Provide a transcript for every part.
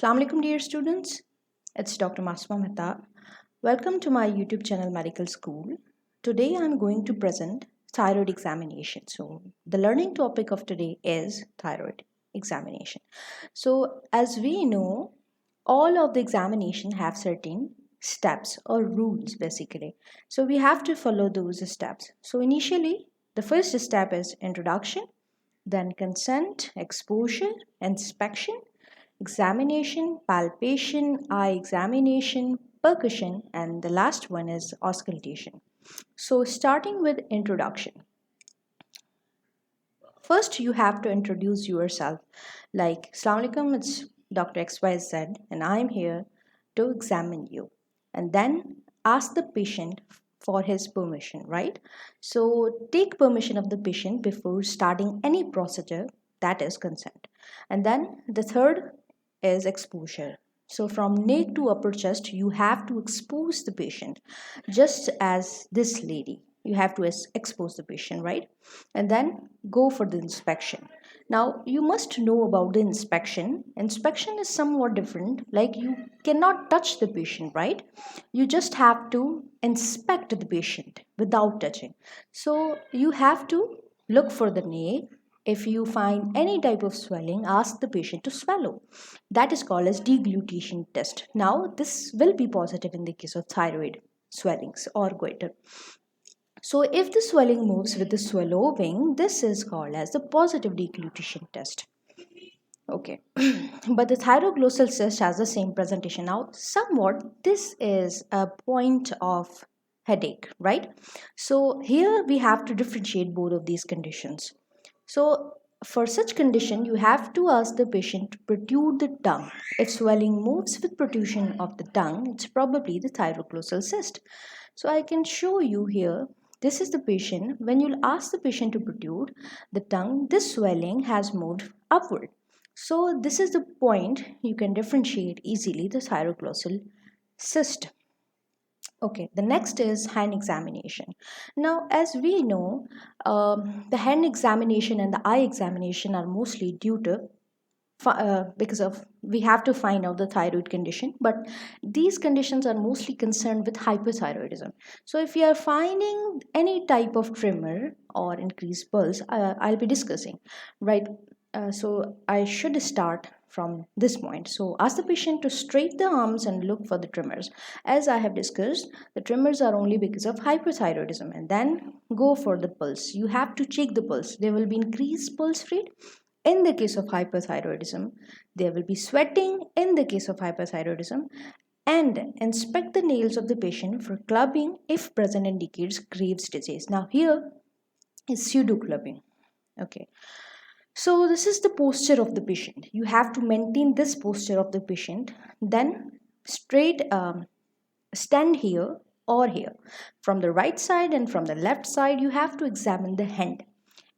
Assalamu alaikum dear students, it's Dr. Masma Mehta. Welcome to my YouTube channel Medical School. Today I'm going to present thyroid examination. So the learning topic of today is thyroid examination. So as we know, all of the examination have certain steps or rules basically. So we have to follow those steps. So initially the first step is introduction, then consent, exposure, inspection, examination, palpation, eye examination, percussion, and the last one is auscultation. So, starting with introduction. First, you have to introduce yourself. Like, Assalamu alaikum, it's Dr. XYZ, and I'm here to examine you. And then ask the patient for his permission, right? So, take permission of the patient before starting any procedure, that is consent. And then the third is exposure. So from neck to upper chest, you have to expose the patient, just as this lady. You have to expose the patient, right? And then go for the inspection. Now, you must know about the inspection. Inspection is somewhat different. Like you cannot touch the patient, right? You just have to inspect the patient without touching. So you have to look for the neck. If you find any type of swelling, ask the patient to swallow. That is called as deglutition test. Now, this will be positive in the case of thyroid swellings or goiter. So, if the swelling moves with the swallowing, this is called as the positive deglutition test. Okay, but the thyroglossal cyst has the same presentation. Now, somewhat this is a point of headache, right? So, here we have to differentiate both of these conditions. So, for such condition, you have to ask the patient to protrude the tongue. If swelling moves with protrusion of the tongue, it's probably the thyroglossal cyst. So, I can show you here. This is the patient. When you'll ask the patient to protrude the tongue, this swelling has moved upward. So, this is the point you can differentiate easily the thyroglossal cyst. Okay, the next is hand examination. Now, as we know, the hand examination and the eye examination are mostly due to because of we have to find out the thyroid condition, but these conditions are mostly concerned with hyperthyroidism. So, if you are finding any type of tremor or increased pulse, I'll be discussing, right? So, I should start from this point. So, ask the patient to straighten the arms and look for the tremors. As I have discussed, the tremors are only because of hyperthyroidism, and then go for the pulse. You have to check the pulse. There will be increased pulse rate in the case of hyperthyroidism. There will be sweating in the case of hyperthyroidism, and inspect the nails of the patient for clubbing if present indicates Graves' disease. Now, here is pseudo clubbing. Okay. So, this is the posture of the patient. You have to maintain this posture of the patient, then straight stand here or here. From the right side and from the left side, you have to examine the hand.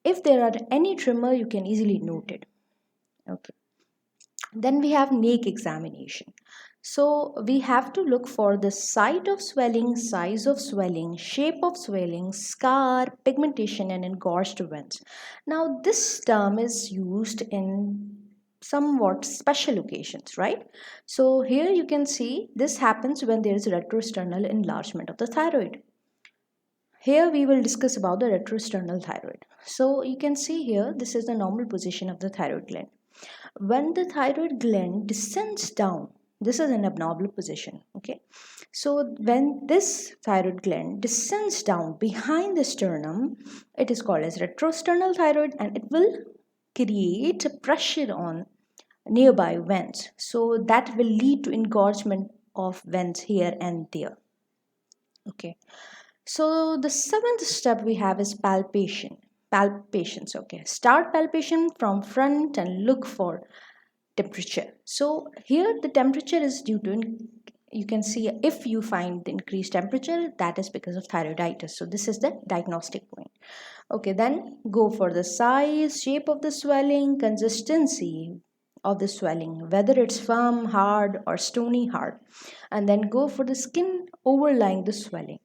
If there are any tremor, you can easily note it. Okay. Then we have neck examination. So we have to look for the site of swelling, size of swelling, shape of swelling, scar, pigmentation, and engorged veins. Now this term is used in somewhat special occasions, right? So here you can see this happens when there is retrosternal enlargement of the thyroid. Here we will discuss about the retrosternal thyroid. So you can see here this is the normal position of the thyroid gland. When the thyroid gland descends down, this is an abnormal position. Okay, so when this thyroid gland descends down behind the sternum, it is called as retrosternal thyroid, and it will create pressure on nearby veins. So that will lead to engorgement of veins here and there. Okay, so the seventh step we have is palpation. Palpations. Okay, start palpation from front and look for temperature. So here the temperature is due to, you can see if you find the increased temperature, that is because of thyroiditis. So this is the diagnostic point. Okay, then go for the size, shape of the swelling, consistency of the swelling, whether it's firm, hard, or stony hard, and then go for the skin overlying the swelling.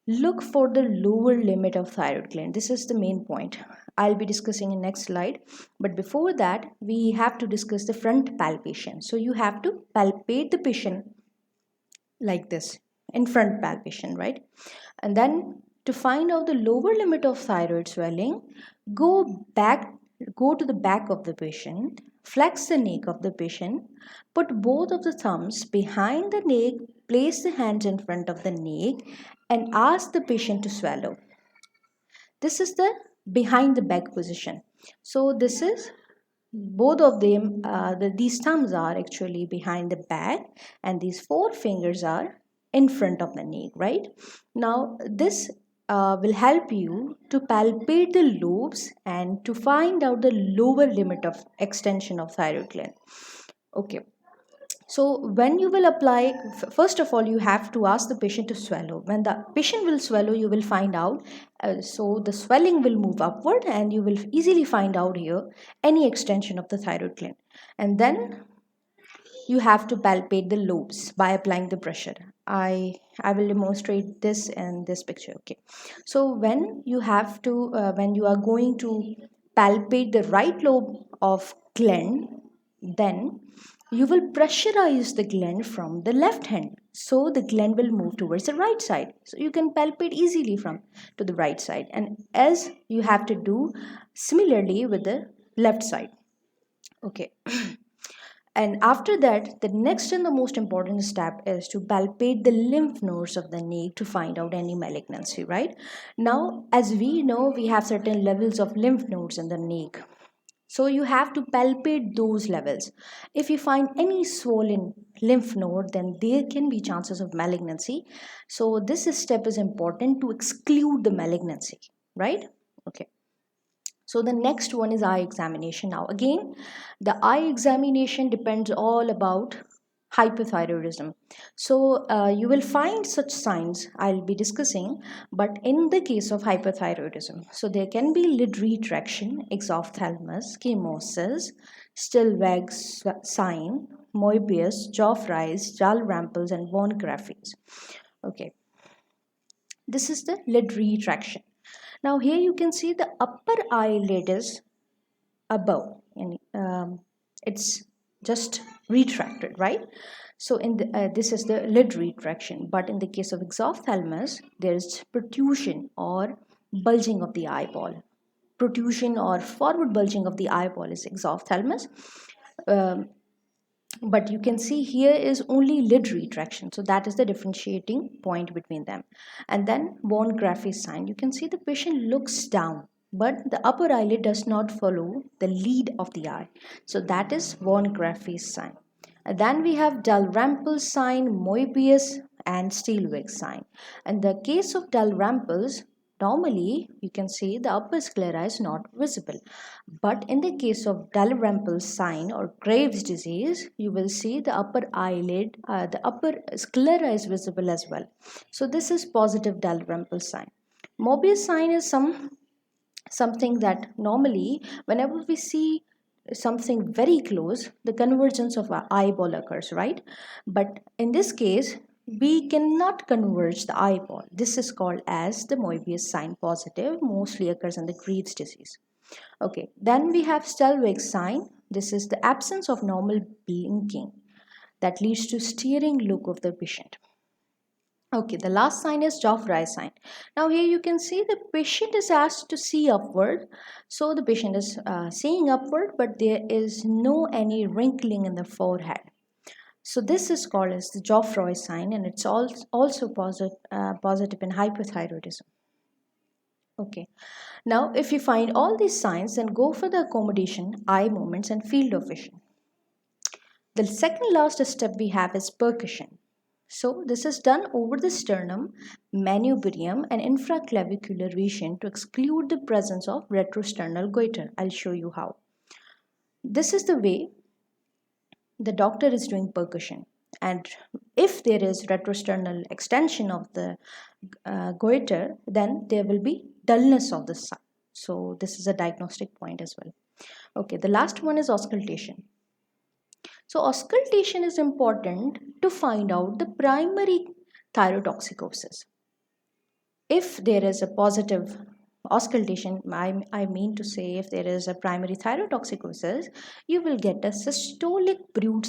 look for the lower limit of thyroid gland. This is the main point I'll be discussing in next slide. But before that, we have to discuss the front palpation. So you have to palpate the patient like this, in front palpation, right? And then to find out the lower limit of thyroid swelling, go back, go to the back of the patient, flex the neck of the patient, put both of the thumbs behind the neck, place the hands in front of the neck, and ask the patient to swallow. This is the behind the back position. So this is both of them, these thumbs are actually behind the back, and these four fingers are in front of the neck, right? Now this will help you to palpate the lobes and to find out the lower limit of extension of thyroid gland. Okay, so when you will apply, first of all, you have to ask the patient to swallow. When the patient will swallow, you will find out. So the swelling will move upward, and you will easily find out here any extension of the thyroid gland. And then you have to palpate the lobes by applying the pressure. I will demonstrate this in this picture. Okay, so when you have to when you are going to palpate the right lobe of gland, then you will pressurize the gland from the left hand, so the gland will move towards the right side, so you can palpate easily from to the right side. And as you have to do similarly with the left side. Okay. And after that, the next and the most important step is to palpate the lymph nodes of the neck to find out any malignancy, right? Now, as we know, we have certain levels of lymph nodes in the neck. So you have to palpate those levels. If you find any swollen lymph node, then there can be chances of malignancy. So this step is important to exclude the malignancy, right? Okay. So the next one is eye examination. Now again, the eye examination depends all about hypothyroidism. So you will find such signs I'll be discussing, but in the case of hypothyroidism, so there can be lid retraction, exophthalmos, chemosis, Stillweg sign, Moebius, jaw fries, jal ramples, and von Graffi's. Okay, this is the lid retraction. Now here you can see the upper eyelid is above, and it's just retracted, right? So in the, this is the lid retraction. But in the case of exophthalmos, there is protrusion or bulging of the eyeball. Protrusion or forward bulging of the eyeball is exophthalmos. Um, but you can see here is only lid retraction, so that is the differentiating point between them. And then von Graffi's sign, you can see the patient looks down, but the upper eyelid does not follow the lead of the eye, so that is von Graffi's sign. And then we have Dalrymple's sign, Moebius, and Stillweg sign. In the case of Dalrymple's, normally you can see the upper sclera is not visible, but in the case of Dalrymple's sign or Graves' disease, you will see the upper eyelid, the upper sclera is visible as well. So this is positive Dalrymple's sign. Moebius sign is something that normally whenever we see something very close, the convergence of our eyeball occurs, right? But in this case, we cannot converge the eyeball. This is called as the Moebius sign positive, mostly occurs in the Graves' disease. Okay, then we have Stillweg sign. This is the absence of normal blinking that leads to staring look of the patient. Okay, the last sign is Joffrey sign. Now here you can see the patient is asked to see upward. So the patient is seeing upward, but there is no any wrinkling in the forehead. So this is called as the Joffrey sign, and it's also positive in hypothyroidism. Okay, now if you find all these signs, then go for the accommodation, eye movements, and field of vision. The second last step we have is percussion. So this is done over the sternum, manubrium, and infraclavicular region to exclude the presence of retrosternal goiter. I'll show you how. This is the way the doctor is doing percussion. And if there is retrosternal extension of the goiter, then there will be dullness of the side. So this is a diagnostic point as well. Okay, the last one is auscultation. So auscultation is important to find out the primary thyrotoxicosis. If there is a positive auscultation, I mean to say, if there is a primary thyrotoxicosis, you will get a systolic brood